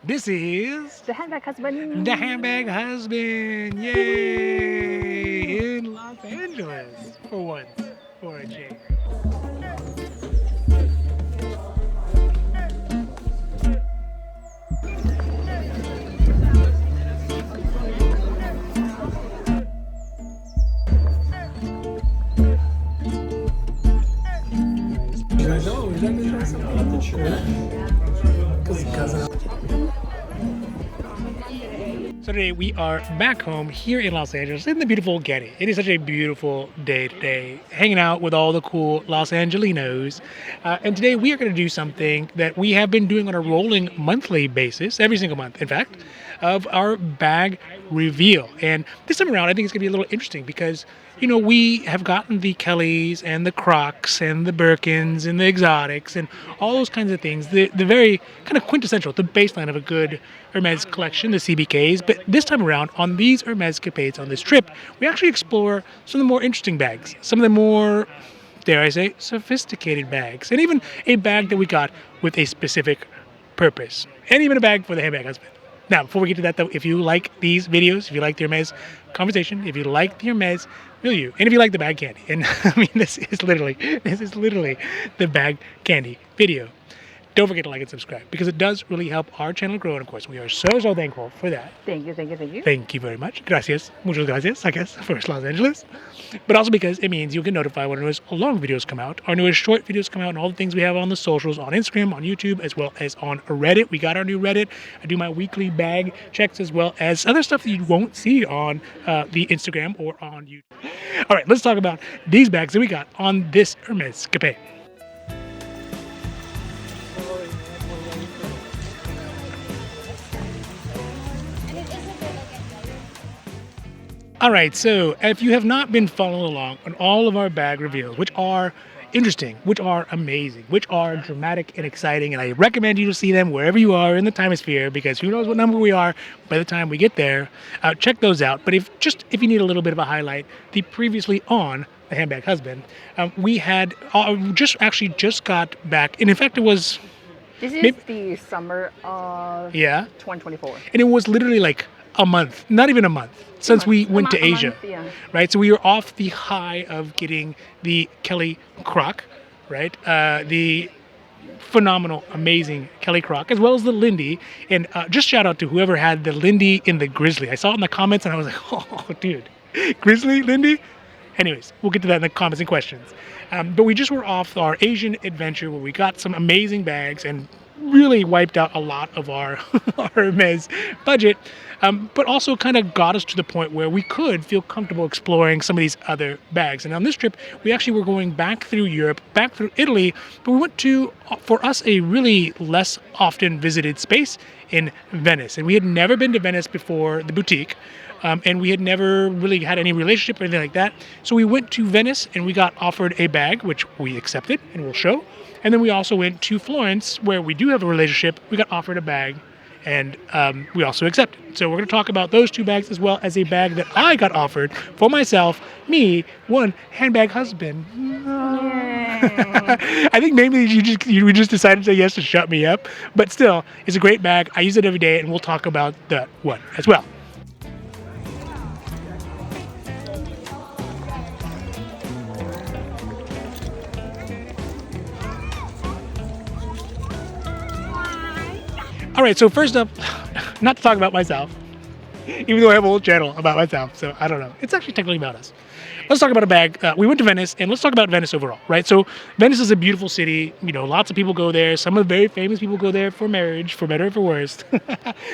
This is The Handbag Husband. the Handbag Husband. Yay! In Los Angeles for once, for a change. So today we are back home here in Los Angeles in the beautiful Getty. It is such a beautiful day today, hanging out with all the cool Los Angelinos. And today we are going to do something that we have been doing on a rolling monthly basis, every single month, in fact, of our bag reveal. And this time around, I think it's going to be a little interesting because, you know, we have gotten the Kellys and the Crocs and the Birkins and the exotics and all those kinds of things, the very kind of quintessential, the baseline of a good Hermes collection, the CBKs. But this time around, on these Hermes capades on this trip, we actually explore some of the more interesting bags, some of the more, dare I say, sophisticated bags, and even a bag that we got with a specific purpose, and even a bag for the handbag husband. Now, before we get to that, though, if you like these videos, if you like the Hermes conversation, if you like the Hermes milieu, and if you like the bag candy, and I mean, this is literally the bag candy video. Don't forget to like and subscribe because it does really help our channel grow. And of course, we are so thankful for that. Thank you. Thank you very much. Gracias. Muchas gracias, I guess, for Los Angeles. But also because it means you can notify when our newest long videos come out, our newest short videos come out, and all the things we have on the socials, on Instagram, on YouTube, as well as on Reddit. We got our new Reddit. I do my weekly bag checks as well as other stuff that you won't see on the Instagram or on YouTube. All right, let's talk about these bags that we got on this Hermes capade. All right, so if you have not been following along on all of our bag reveals, which are interesting, which are amazing, which are dramatic and exciting, and I recommend you to see them wherever you are in the time sphere because who knows what number we are by the time we get there. Check those out. But if you need a little bit of a highlight, the previously on the Handbag Husband, we had just got back, and in fact it was This is the summer of 2024. and it was literally like a month, not even a month, since we went to Asia, right? So we were off the high of getting the Kelly Croc, right? The phenomenal, amazing Kelly Croc, as well as the Lindy. And just shout out to whoever had the Lindy in the Grizzly. I saw it in the comments and I was like, oh, dude, Grizzly, Lindy? Anyways, we'll get to that in the comments and questions. But we just were off our Asian adventure where we got some amazing bags and really wiped out a lot of our Hermes budget, but also kind of got us to the point where we could feel comfortable exploring some of these other bags. And on this trip, we actually were going back through Europe, back through Italy, but we went to, for us, a really less often visited space in Venice. And we had never been to Venice before the boutique. And we had never really had any relationship or anything like that. So we went to Venice and we got offered a bag, which we accepted and we'll show. And then we also went to Florence, where we do have a relationship. We got offered a bag and we also accepted. So we're going to talk about those two bags as well as a bag that I got offered for myself, one handbag husband. I think maybe you just decided to say yes to shut me up. But still, it's a great bag. I use it every day and we'll talk about that one as well. All right, so first up, not to talk about myself, even though I have a whole channel about myself, so I don't know. It's actually technically about us. Let's talk about a bag. We went to Venice, and let's talk about Venice overall, right? So Venice is a beautiful city. You know, lots of people go there. Some of the very famous people go there for marriage, for better or for worse.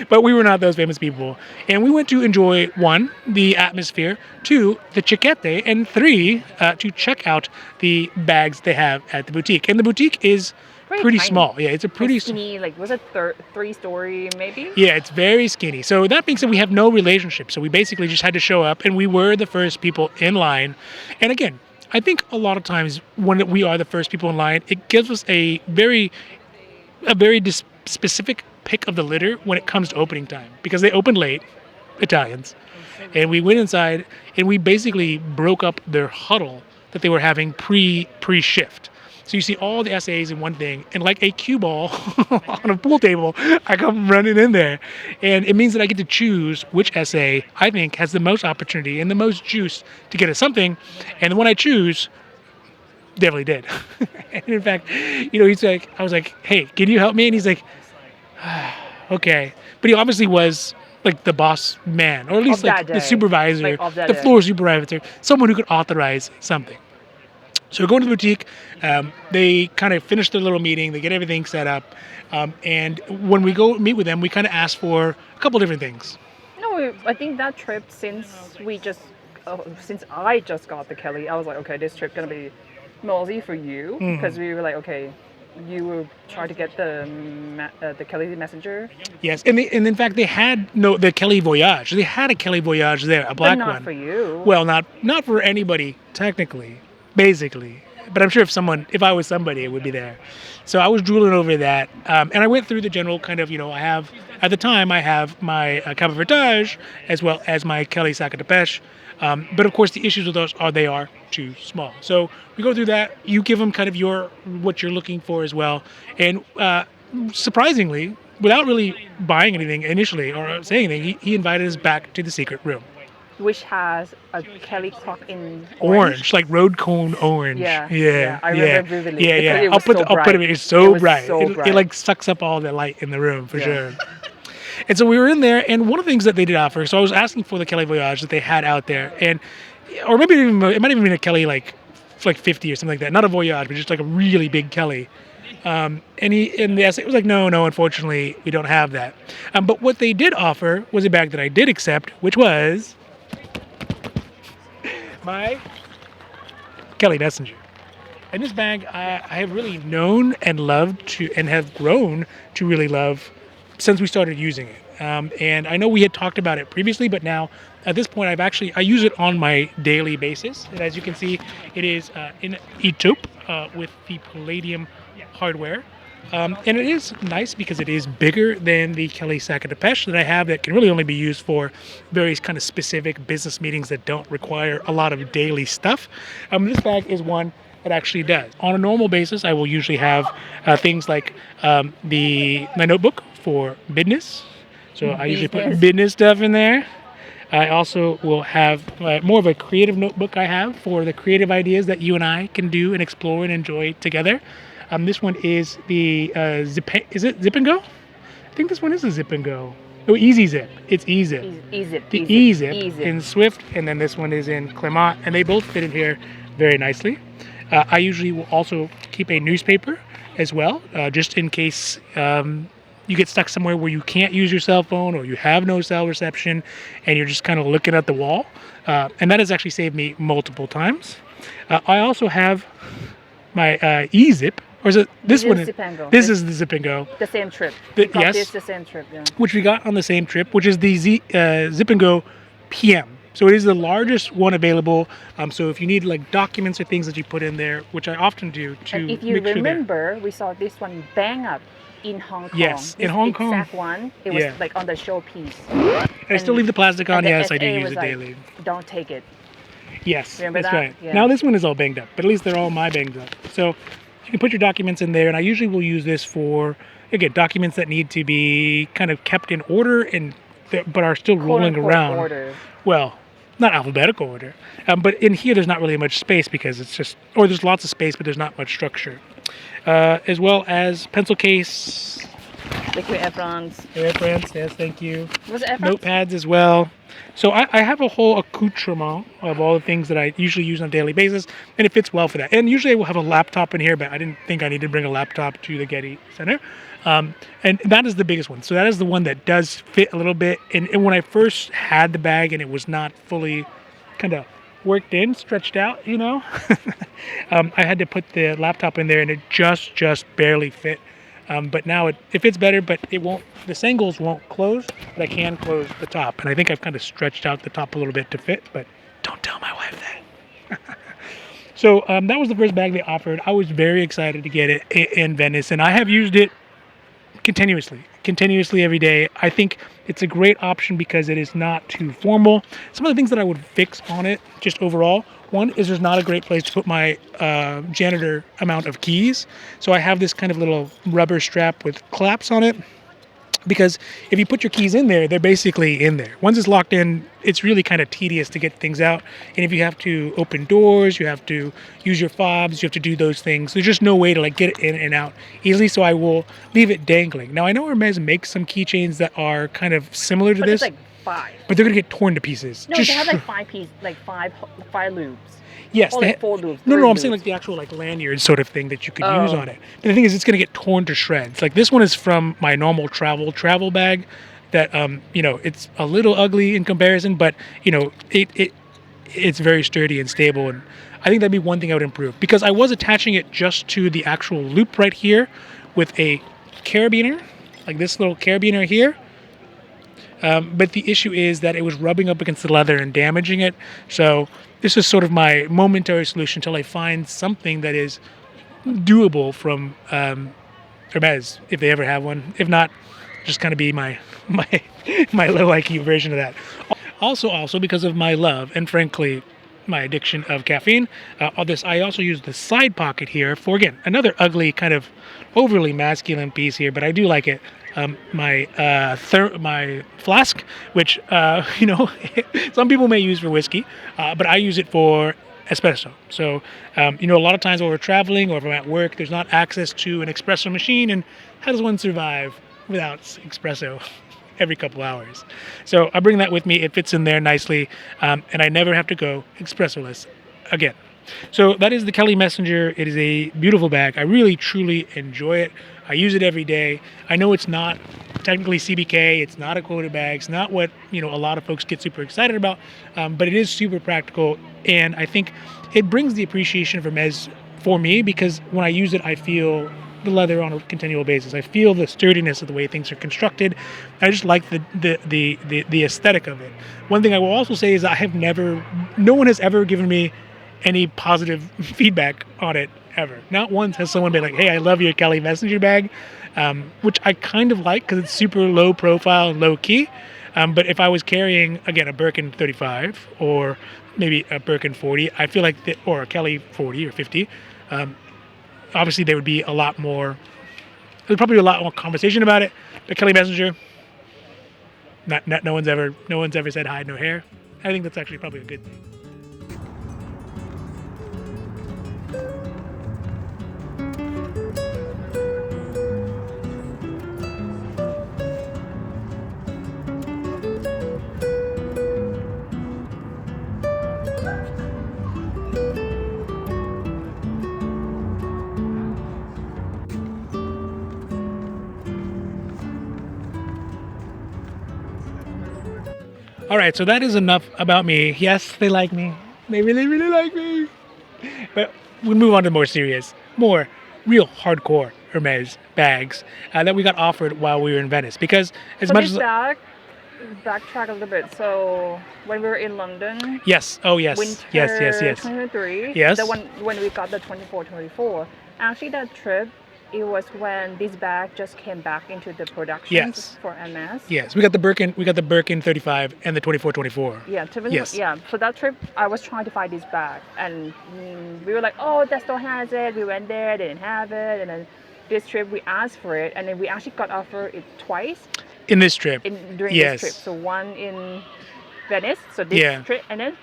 But we were not those famous people. And we went to enjoy, 1, the atmosphere, 2, the chiquete, and 3, to check out the bags they have at the boutique. And the boutique is pretty tiny. Small. Yeah, it's a pretty skinny, like was it 3-story maybe? Yeah, it's very skinny. So that means that we have no relationship. So we basically just had to show up and we were the first people in line. And again, I think a lot of times when we are the first people in line, it gives us a very specific pick of the litter when it comes to opening time because they opened late, Italians. And we went inside and we basically broke up their huddle that they were having pre-shift. So you see all the essays in one thing, and like a cue ball on a pool table, I come running in there. And it means that I get to choose which essay I think has the most opportunity and the most juice to get us something. And the one I choose definitely did. And in fact, he's like, I was like, hey, can you help me? And he's like, okay. But he obviously was like the boss man, or at least like the supervisor, the floor supervisor, someone who could authorize something. So we go into the boutique. They kind of finish their little meeting. They get everything set up. And when we go meet with them, we kind of ask for a couple different things. No, I think that trip, since I just got the Kelly, I was like, okay, this trip going to be mostly for you. Because we were like, okay, you will try to get the Kelly Messenger. Yes, and in fact they had the Kelly Voyage. They had a Kelly Voyage there, a black one. But not for you. Well, not for anybody technically, basically. But I'm sure if I was somebody, it would be there. So I was drooling over that, and I went through the general kind of, I have my Cab Vertage as well as my Kelly Sac à Dépêche. But of course, the issues with those are they are too small. So we go through that. You give them kind of what you're looking for as well. And surprisingly, without really buying anything initially or saying anything, he invited us back to the secret room. Which has a Kelly clock in orange, like road cone orange. Yeah. I remember vividly. Yeah. I'll put it. It's so bright. It like sucks up all the light in the room for sure. And so we were in there, and one of the things that they did offer. So I was asking for the Kelly Voyage that they had out there, or maybe it might even been a Kelly like 50 or something like that. Not a Voyage, but just like a really big Kelly. And the essay was like, no, unfortunately, we don't have that. But what they did offer was a bag that I did accept, which was my Kelly Messenger. And this bag I have really known and loved and have grown to really love since we started using it. And I know we had talked about it previously, but now at this point I use it on my daily basis. And as you can see, it is in a taupe with the palladium hardware. And it is nice because it is bigger than the Kelly Sac à Dépêche that I have that can really only be used for various kind of specific business meetings that don't require a lot of daily stuff. This bag is one that actually does. On a normal basis, I will usually have things like my notebook for business. So I usually put business stuff in there. I also will have more of a creative notebook I have for the creative ideas that you and I can do and explore and enjoy together. This one is the is it Zip and Go? I think this one is a Zip and Go. Oh, Easy Zip. It's E-Zip. The E-Zip in Swift, and then this one is in Clement, and they both fit in here very nicely. I usually will also keep a newspaper as well, just in case you get stuck somewhere where you can't use your cell phone or you have no cell reception and you're just kind of looking at the wall. And that has actually saved me multiple times. I also have my E-Zip. Or is it this one? This is the Zip and Go. The same trip. Yes. The same trip, yeah. Which we got on the same trip, which is the Zip and Go PM. So it is the largest one available. So if you need like documents or things that you put in there, which I often do to and if you remember, we saw this one bang up in Hong Kong. Yes, in Hong Kong. Exact one. It was like on the showpiece. I still leave the plastic on. Yes, I do use it daily. Don't take it. Yes, remember that's that? right. Yeah. Now this one is all banged up, but at least they're all my banged up. So you can put your documents in there, and I usually will use this for, again, documents that need to be kind of kept in order but are still rolling around. Order. Well, not alphabetical order. But in here, there's not really much space because it's just, or there's lots of space, but there's not much structure. As well as pencil case. Liquid Efrons. Yes, thank you. Was it Efrons? Notepads as well. So I have a whole accoutrement of all the things that I usually use on a daily basis, and it fits well for that. And usually I will have a laptop in here, but I didn't think I needed to bring a laptop to the Getty Center. And that is the biggest one. So that is the one that does fit a little bit. And when I first had the bag and it was not fully kind of worked in, stretched out, I had to put the laptop in there, and it just barely fit. But now it fits better, but it won't. The sangles won't close, but I can close the top. And I think I've kind of stretched out the top a little bit to fit, but don't tell my wife that. So that was the first bag they offered. I was very excited to get it in Venice, and I have used it continuously. continuously every day. I think it's a great option because it is not too formal. Some of the things that I would fix on it, just overall, one is there's not a great place to put my janitor amount of keys. So I have this kind of little rubber strap with claps on it. Because if you put your keys in there, they're basically in there. Once it's locked in, it's really kind of tedious to get things out. And if you have to open doors, you have to use your fobs, you have to do those things. There's just no way to like get it in and out easily. So I will leave it dangling. Now I know Hermes makes some keychains that are kind of similar to this, It's like 5. but they're gonna get torn to pieces. No, they have like 5 pieces, like five loops. Yes, Or they like 4 loops. No, 3 I'm saying loops. like the actual like lanyard sort of thing that you could use on it. But the thing is, it's gonna get torn to shreds. Like this one is from my normal travel bag. That it's a little ugly in comparison, but it's very sturdy and stable. And I think that'd be one thing I would improve because I was attaching it just to the actual loop right here with a carabiner, like this little carabiner here. But the issue is that it was rubbing up against the leather and damaging it. So this is sort of my momentary solution until I find something that is doable from Hermes, if they ever have one. If not, just kind of be my low IQ version of that. Also because of my love and frankly my addiction of caffeine, I also use the side pocket here for, again, another ugly kind of overly masculine piece here, but I do like it. My flask, which some people may use for whiskey, but I use it for espresso. So a lot of times when we're traveling or if I'm at work, there's not access to an espresso machine, and how does one survive without espresso every couple hours? So I bring that with me. It fits in there nicely, and I never have to go espresso-less again. So that is the Kelly Messenger. It is a beautiful bag. I really, truly enjoy it. I use it every day. I know it's not technically CBK. It's not a quota bag. It's not what a lot of folks get super excited about, but it is super practical. And I think it brings the appreciation of Hermes for me because when I use it, I feel the leather on a continual basis. I feel the sturdiness of the way things are constructed. I just like the aesthetic of it. One thing I will also say is no one has ever given me any positive feedback on it ever. Not once has someone been like, hey, I love your Kelly Messenger bag, which I kind of like because it's super low profile and low key. But if I was carrying, again, a Birkin 35 or maybe a Birkin 40, I feel like, or a Kelly 40 or 50, obviously there would be a lot more, there's probably a lot more conversation about it. The Kelly Messenger, no one's ever said hide no hair. I think that's actually probably a good thing. All right, so that is enough about me. Yes, they like me. They really, really like me. But we move on to more serious, more real hardcore Hermes bags that we got offered while we were in Venice. Because as much as backtrack a little bit. So when we were in London, yes, winter yes, 2023, yes, the one when we got the 24-24. Actually, that trip, it was when this bag just came back into the production for MS. Yes, we got the Birkin 35 and the 24-24. Yeah. For that trip, I was trying to find this bag, and we were like, oh, that store has it. We went there, they didn't have it, and then this trip we asked for it, and then we actually got offered it twice. In this trip. During this trip, so one in Venice, so this trip, and then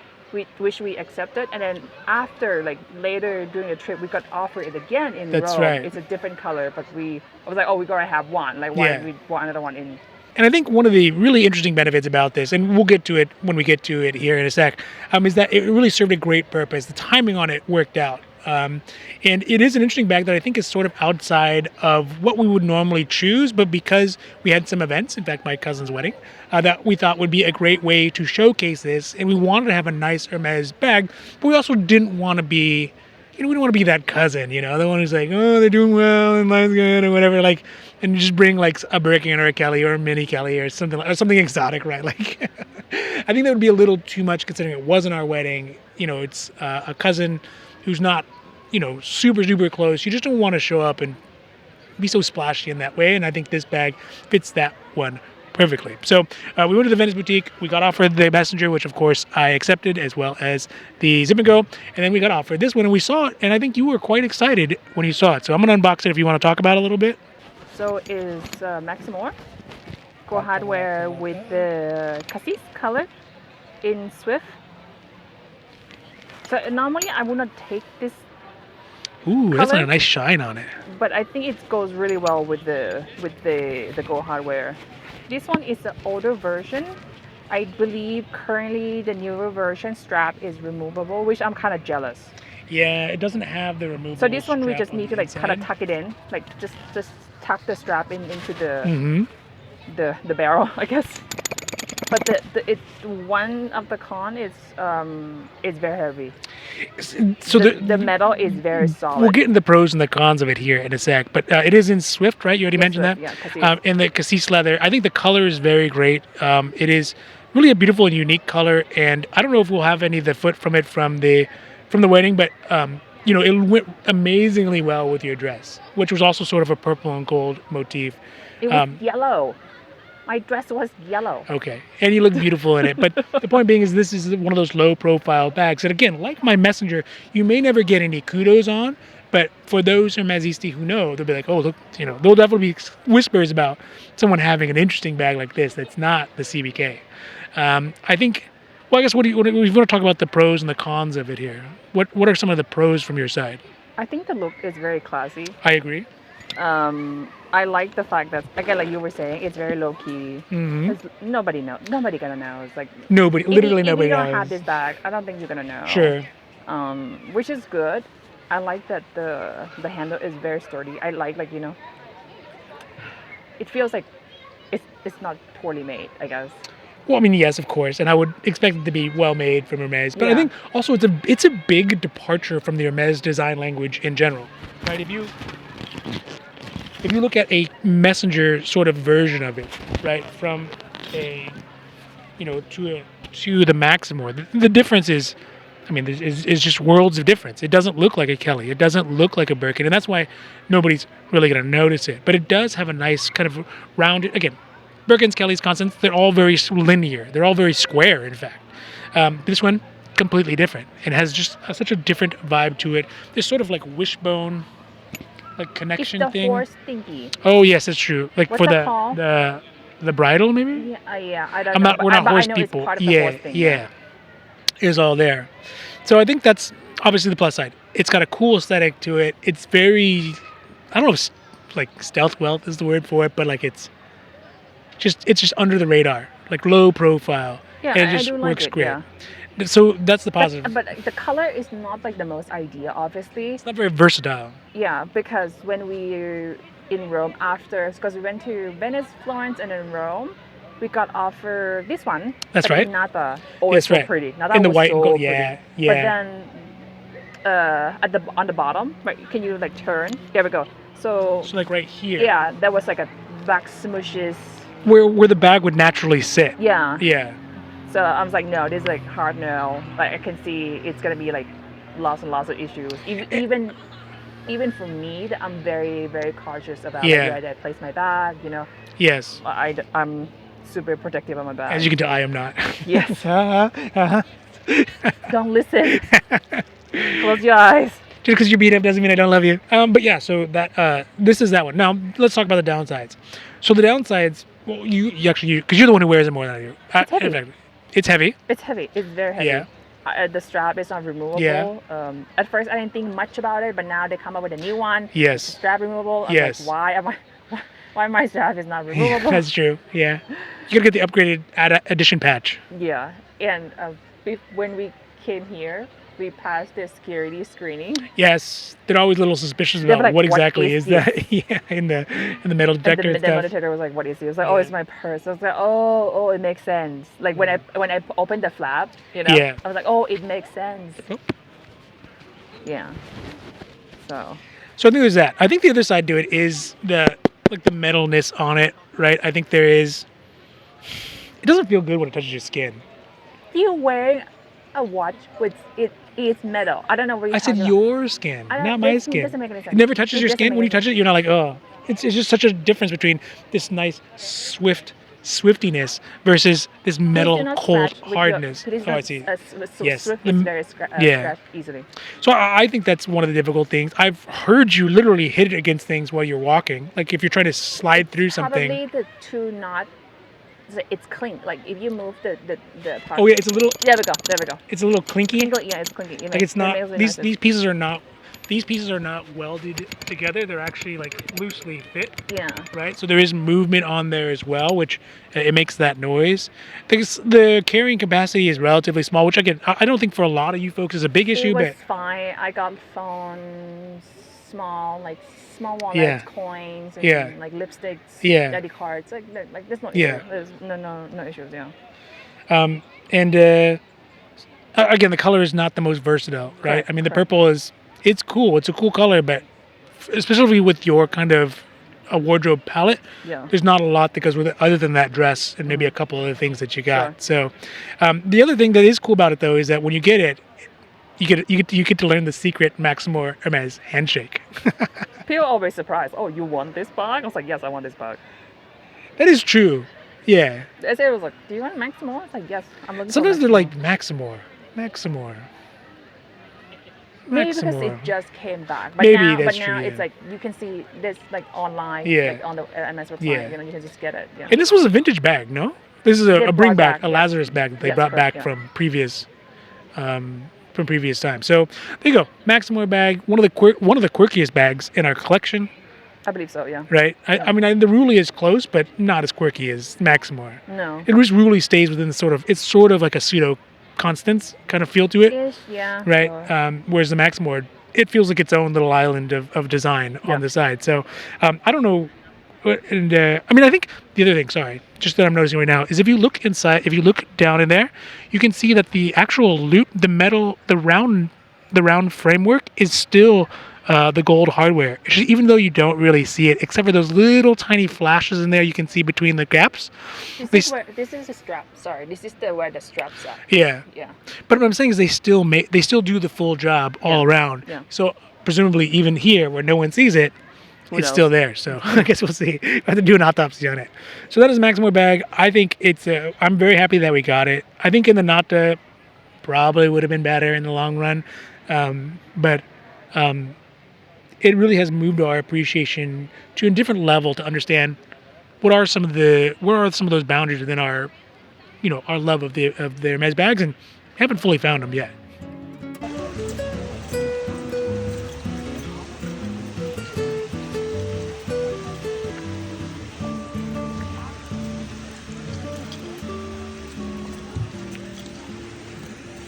which we accepted, and then after, like later during the trip, we got offered it again in Rome. Right. It's a different color, but I was like, oh, we gotta have one. Like, why we want another one in? And I think one of the really interesting benefits about this, and we'll get to it when we get to it here in a sec, is that it really served a great purpose. The timing on it worked out. And it is an interesting bag that I think is sort of outside of what we would normally choose, but because we had some events, in fact, my cousin's wedding, that we thought would be a great way to showcase this, and we wanted to have a nice Hermes bag, but we also didn't want to be, we don't want to be that cousin, the one who's like, oh, they're doing well, and mine's good, or whatever, like, and just bring like a Birkin or a Kelly or a mini Kelly or something exotic, right? Like, I think that would be a little too much considering it wasn't our wedding. It's a cousin who's not, super, super close. You just don't want to show up and be so splashy in that way. And I think this bag fits that one perfectly. So we went to the Venice boutique. We got offered the Messenger, which of course I accepted, as well as the Zip and Go. And then we got offered this one, and we saw it. And I think you were quite excited when you saw it. So I'm going to unbox it if you want to talk about it a little bit. So it's Maximore Go hardware with the cassis color in Swift. So normally I would not take this. Ooh, that's color, a nice shine on it. But I think it goes really well with the Go hardware. This one is the older version. I believe currently the newer version strap is removable, which I'm kind of jealous. Yeah, it doesn't have the removable. So this one we just strap need to on like the kind of inside. tuck it in, like just tuck the strap into the barrel, I guess. But it's one of the con is it's very heavy. So the metal is very solid. We'll get into the pros and the cons of it here in a sec, but it is in Swift, right? You already mentioned Swift, that. yeah, cassis. And the cassis leather. I think the color is very great. It is really a beautiful and unique color, and I don't know if we'll have any of the foot from it from the wedding, but it went amazingly well with your dress, which was also sort of a purple and gold motif. It was yellow. My dress was yellow. Okay, and you look beautiful in it. But the point being is this is one of those low-profile bags that, again, like my Messenger, you may never get any kudos on, but for those Hermesisti who know, they'll be like, oh, look, there'll definitely be whispers about someone having an interesting bag like this that's not the CBK. I think, well, I guess we want to talk about the pros and the cons of it here. What are some of the pros from your side? I think the look is very classy. I agree. I like the fact that, again, like you were saying, it's very low key. Mm-hmm. Nobody gonna know. It's like nobody if you knows. don't have this bag, I don't think you're gonna know. Sure. Which is good. I like that the handle is very sturdy. I like it feels like it's not poorly made, I guess. Well, I mean, yes, of course, and I would expect it to be well made from Hermes. But I Yeah. think also it's a big departure from the Hermes design language in general, right? If you look at a Messenger sort of version of it, right, from a to the Maximore, the difference is, I mean, is just worlds of difference. It doesn't look like a Kelly. It doesn't look like a Birkin, and that's why nobody's really going to notice it. But it does have a nice kind of rounded, again, Birkins, Kellys, Constance, they're all very linear. They're all very square, in fact. This one, completely different. It has just such a different vibe to it. There's sort of like wishbone, like connection It's the thing. horse thingy. Oh, yes, that's true. Like What's for that called? the bridle, maybe? Yeah, I don't know. We're not but horse I know people. It's part of the Yeah, horse thing, yeah. Is all there. So I think that's obviously the plus side. It's got a cool aesthetic to it. It's very, I don't know if like stealth wealth is the word for it, but like it's just under the radar, like low profile. Yeah, and it I just do like works it, great. yeah. So that's the positive. But the color is not like the most ideal, obviously. It's not very versatile. Yeah, because when we were in Rome after, because we went to Venice, Florence, and then Rome, we got offered this one. That's but right. in Nata. Oh, That's it's so right. pretty. Nata In the was white so and gold. pretty. Yeah, But yeah. then on the bottom, right? Can you like turn? There we go. So So like right here. yeah, there was like a black smooshes. Where the bag would naturally sit. Yeah. Yeah. So I was like, no, this is like hard no. Like I can see it's gonna be like lots and lots of issues. Even for me, that I'm very very cautious about Yeah. where I place my bag. Yes. I'm super protective of my bag. As you can tell, I am not. Yes. Uh-huh. Don't listen. Close your eyes. Just because you're beat up doesn't mean I don't love you. But yeah, so that this is that one. Now let's talk about the downsides. So the downsides, well, you actually, because you're the one who wears it more than I do. It's heavy. Exactly. It's heavy. It's heavy. It's very heavy. Yeah. The strap is not removable. Yeah. At first, I didn't think much about it, but now they come up with a new one. Yes. Strap removable. I'm Yes. like, why my strap is not removable? That's true. Yeah. You gotta get the upgraded edition patch. Yeah, and when we came here, we passed the security screening. Yes. They're always a little suspicious They're about like, what "What exactly is is that? Yeah, in the metal detector And and the stuff. detector was like, "What is it?" I was like, "Oh, it's my purse." I was like, "Oh, it makes sense." Like when I opened the flap, Yeah. I was like, "Oh, it makes sense." Oh. Yeah. So. So I think there's that. I think the other side to it is the metalness on it, right? I think there is. It doesn't feel good when it touches your skin. You're wearing a watch with it is metal. I don't know where you. I said your skin, I don't- not my it skin. doesn't make any sense. It never touches It your doesn't skin. make When you any touch it, you're not like, oh. it's just such a difference between this nice swiftiness versus this metal cold hardness. Oh, I see. Yes. Swift is very scratch easily. So I think that's one of the difficult things. I've heard you literally hit it against things while you're walking. Like if you're trying to slide through something. Probably the two knot. It's clink. Like if you move the part. Oh yeah, it's a little. There we go. It's a little clinky. Yeah, it's clinky. Like it's not. These pieces are not. These pieces are not welded together. They're actually like loosely fit. Yeah. Right. So there is movement on there as well, which it makes that noise. The carrying capacity is relatively small, which again I don't think for a lot of you folks is a big issue. It was but fine. I got phones, small wallets, coins, and like lipsticks, daddy cards. Like there's no issue. There's no issues. Yeah. And again, the color is not the most versatile, right? Correct, I mean, the purple it's cool. It's a cool color, but especially with your kind of a wardrobe palette, there's not a lot that goes with it other than that dress and maybe a couple other things that you got. So the other thing that is cool about it though is that when you get it, you get to learn the secret Maximore Hermes handshake. People always surprised. Oh, you want this bag? I was like, yes, I want this bag. That is true. Yeah. It was like, do you want Maximore? I was like, yes, I'm looking. Sometimes for they're like Maximore. Maybe because it just came back. But Maybe now, that's but now true, it's like you can see this like online, like on the MS website. You can just get it. Yeah. And this was a vintage bag, no? This is a bring back, a yeah. Lazarus bag that they brought back from previous times. So there you go, Maximore bag, one of the quirkiest bags in our collection. I believe so, yeah. Right. I mean, the Ruli is close, but not as quirky as Maximore. No. It just Ruli stays within it's sort of like a pseudo Constance kind of feel to it. Yeah. Right. Sure. Whereas the Maximore, it feels like its own little island of design on the side. So I don't know. And I mean, I think the other thing, just that I'm noticing right now, is if you look inside, if you look down in there, you can see that the actual loop, the metal, the round framework is still the gold hardware, even though you don't really see it, except for those little tiny flashes in there you can see between the gaps. This is the strap. Sorry, this is where the straps are. Yeah. But what I'm saying is they still do the full job all around. Yeah. So presumably even here where no one sees it, it's still there. So I guess we'll see. I have to do an autopsy on it. So that is a Maximore bag. I think I'm very happy that we got it. I think in the Nata probably would have been better in the long run, but it really has moved our appreciation to a different level to understand what are some of those boundaries within our love of the Hermes bags, and haven't fully found them yet.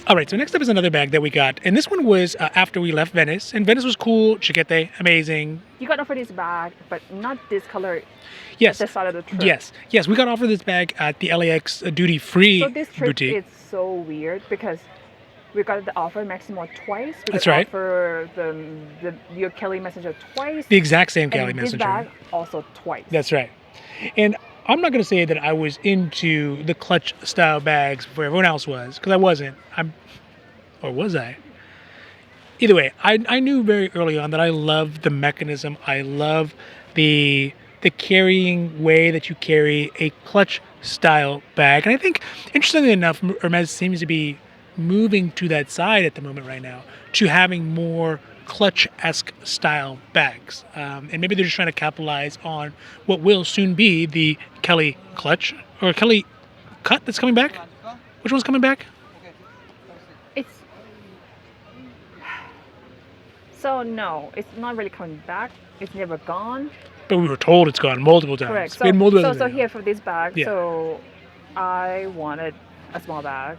All right, so next up is another bag that we got, and this one was after we left Venice, and Venice was cool, Jege, amazing. You got offered this bag, but not this color. Yes. At the side of the trip. Yes, we got offered this bag at the LAX duty-free boutique. So this trip is so weird because we got the offer Maximore twice. We That's right. Offer your Kelly Messenger twice. The exact same Kelly Messenger. This bag also twice. That's right. And I'm not going to say that I was into the clutch style bags where everyone else was, because I wasn't. Or was I? Either way, I knew very early on that I loved the mechanism. I love the carrying way that you carry a clutch style bag. And I think, interestingly enough, Hermes seems to be moving to that side at the moment right now, to having more clutch-esque style bags. And maybe they're just trying to capitalize on what will soon be the Kelly clutch, or Kelly cut that's coming back. Which one's coming back? So no, it's not really coming back. It's never gone. But we were told it's gone multiple times. Correct. So here for this bag, so I wanted a small bag,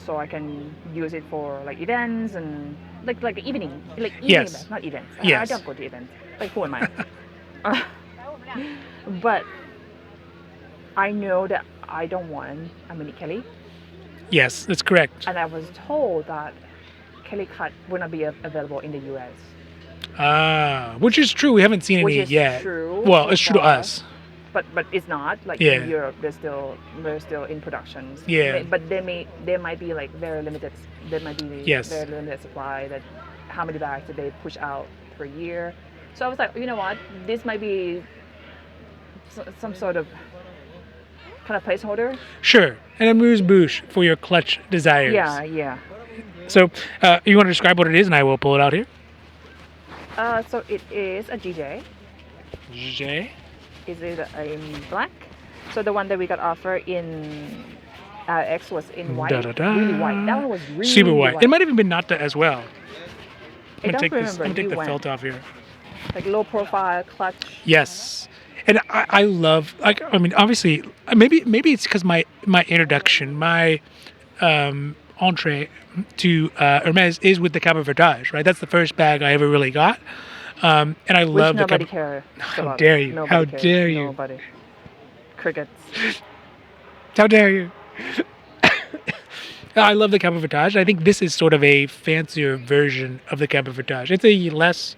so I can use it for like events and like evening yes. Events, not events. Yes. I don't go to events. Like who am I? But I know that I don't want a mini Kelly. Yes, that's correct. And I was told that Kelly cut will not be available in the U.S. Which is true. We haven't seen any yet. True. Well, it's true to us. But it's not like in Europe. They're still in production. Yeah. But there might be like very limited. There might be very limited supply. That how many bags did they push out per year? So I was like, you know what, this might be some sort of kind of placeholder. Sure, and a amuse-bouche for your clutch desires. Yeah. So you want to describe what it is, and I will pull it out here. So it is a Jege. Jege. Is it in black? So the one that we got offered in X was in white. Really white. That one was really super white. It might have even been Nata as well. I don't remember. I'm gonna take the felt off here. Like low profile clutch. Yes. And I love, like, I mean, obviously, maybe it's because my introduction, my entree to Hermes is with the camouflage, right? That's the first bag I ever really got, and I love the. Nobody cares. How dare you? How dare you? Nobody. Crickets. How dare you? I love the camouflage. I think this is sort of a fancier version of the camouflage. It's a less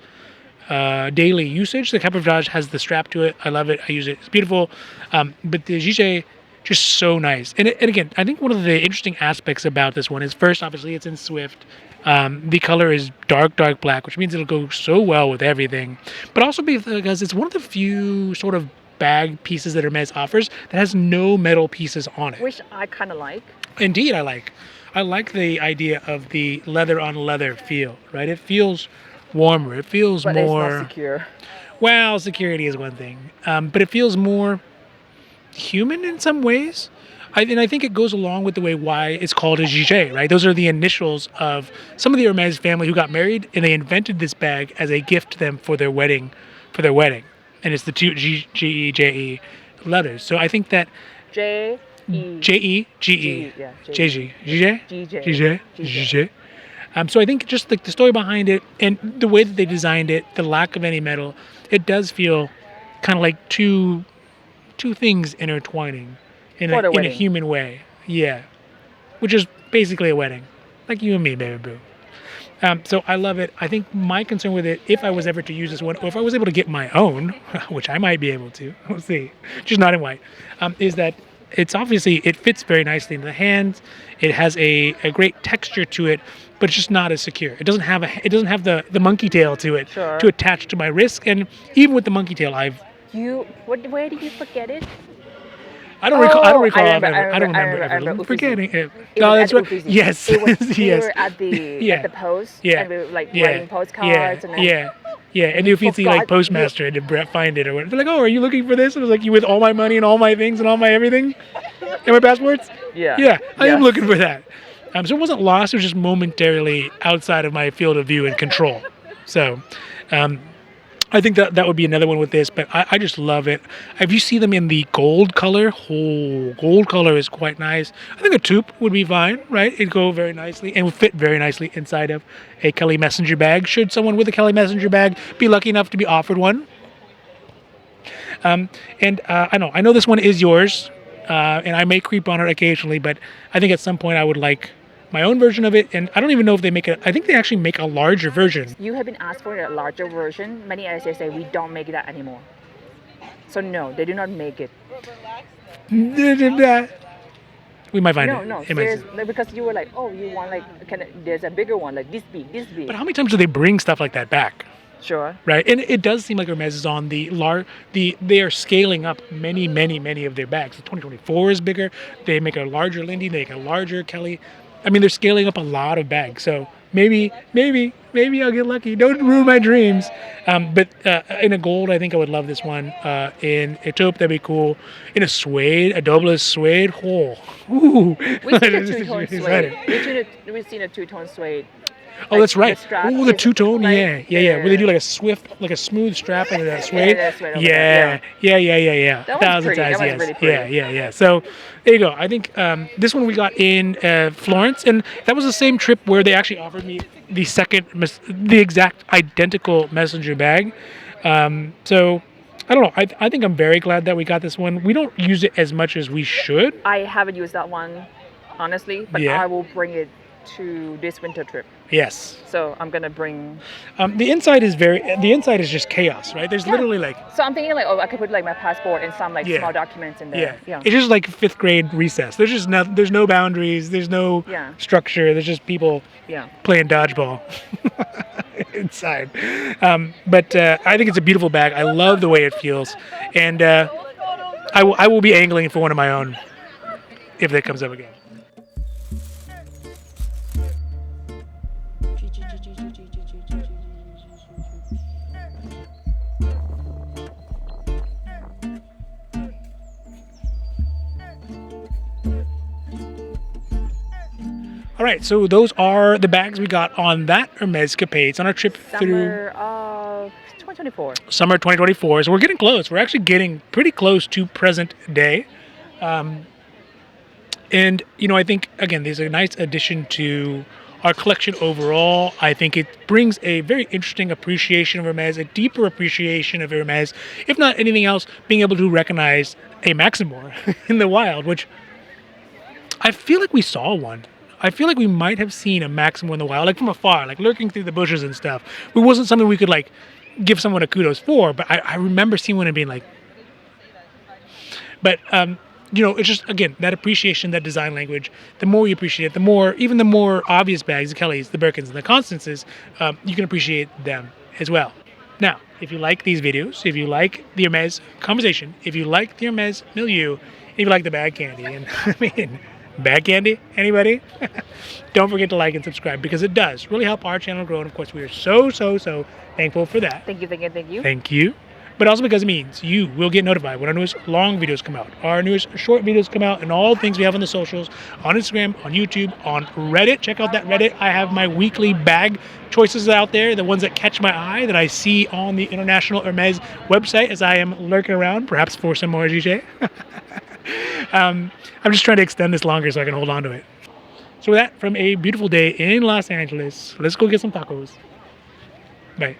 daily usage. The camouflage has the strap to it. I love it. I use it. It's beautiful. But the Jege, just so nice. And again, I think one of the interesting aspects about this one is, first, obviously, it's in Swift. The color is dark black, which means it'll go so well with everything. But also because it's one of the few sort of bag pieces that Hermes offers that has no metal pieces on it. Which I kind of like. Indeed, I like. I like the idea of the leather on leather feel, right? It feels warmer. It feels but more. It's not secure. Well, security is one thing, but it feels more human in some ways. And I think it goes along with the way why it's called a Jege, right? Those are the initials of some of the Hermes family who got married, and they invented this bag as a gift to them for their wedding, and it's the two G-E-J-E letters. So I think that J-E-G-E, yeah, Jege. So I think just like the story behind it and the way that they designed it, the lack of any metal, it does feel kind of like two things intertwining in a human way. Yeah, which is basically a wedding, like you and me, baby boo. So I love it. I think my concern with it, if I was ever to use this one, or if I was able to get my own, which I might be able to, we'll see, just not in white, is that it's obviously, it fits very nicely in the hands. It has a great texture to it, but it's just not as secure. It doesn't have the monkey tail to it to attach to my wrist. And even with the monkey tail, where did you forget it? I don't recall. I don't remember ever forgetting it. No, that's right. Yes. It was yes. here at the post. And we were like writing postcards. And the Uffizi like postmaster had to find it or whatever. They're like, oh, are you looking for this? And I was like, you with all my money and all my things and all my everything? And my passports? Yeah. I am looking for that. So it wasn't lost. It was just momentarily outside of my field of view and control. So I think that would be another one with this, but I just love it. If you see them in the gold color, gold color is quite nice. I think a taupe would be fine, right? It'd go very nicely and would fit very nicely inside of a Kelly Messenger bag. Should someone with a Kelly Messenger bag be lucky enough to be offered one? I know this one is yours, and I may creep on it occasionally, but I think at some point I would like my own version of it, and I don't even know if they make it. I think they actually make a larger version. You have been asked for a larger version. Many areas say we don't make that anymore. So no, they do not make it. We might find it. No, because you were like, oh, you want like, there's a bigger one, like this big. But how many times do they bring stuff like that back? Sure. Right, and it does seem like Hermes is on they are scaling up many of their bags. The 2024 is bigger. They make a larger Lindy, they make a larger Kelly. I mean, they're scaling up a lot of bags, so maybe I'll get lucky. Don't ruin my dreams. But in a gold, I think I would love this one. In a taupe, that'd be cool. In a suede, a double suede, ooh. We've seen a two-tone suede. We've seen a two-tone suede. Oh, that's right. Oh, the two-tone, yeah. Where they do like a smooth strap into that suede. Yeah. That was pretty. Really pretty. Yeah. So there you go. I think this one we got in Florence, and that was the same trip where they actually offered me the exact identical messenger bag. So I don't know. I think I'm very glad that we got this one. We don't use it as much as we should. I haven't used that one, honestly, but I will bring it to this winter trip. Yes. So I'm gonna bring. The inside is just chaos, right? There's literally like. So I'm thinking like, oh, I could put like my passport and some like small documents in there. Yeah. It's just like 5th grade recess. There's no boundaries. There's no structure. There's just people playing dodgeball. inside. But I think it's a beautiful bag. I love the way it feels, and I will be angling for one of my own if that comes up again. All right, so those are the bags we got on that Hermes Capades on our trip through Summer of 2024. summer 2024. So we're getting close. We're actually getting pretty close to present day. And, you know, I think, again, there's a nice addition to our collection overall. I think it brings a very interesting appreciation of Hermes, a deeper appreciation of Hermes, if not anything else, being able to recognize a Maximore in the wild, which I feel like we saw one. I feel like we might have seen a Maximore in the wild, like from afar, like lurking through the bushes and stuff. It wasn't something we could like give someone a kudos for, but I remember seeing one and being like, but you know, it's just, again, that appreciation, that design language. The more you appreciate it, the more, even the more obvious bags, the Kellys, the Birkins, and the Constances, you can appreciate them as well. Now, if you like these videos, if you like the Hermes conversation, if you like the Hermes milieu, if you like the bag candy, and I mean, bag candy, anybody? Don't forget to like and subscribe, because it does really help our channel grow, and of course we are so thankful for that. Thank you. Thank you. But also because it means you will get notified when our newest long videos come out, our newest short videos come out, and all things we have on the socials, on Instagram, on YouTube, on Reddit. Check out that Reddit. I have my weekly bag choices out there, the ones that catch my eye, that I see on the International Hermes website as I am lurking around, perhaps for some more Jege. I'm just trying to extend this longer so I can hold on to it. So with that, from a beautiful day in Los Angeles, let's go get some tacos. Bye.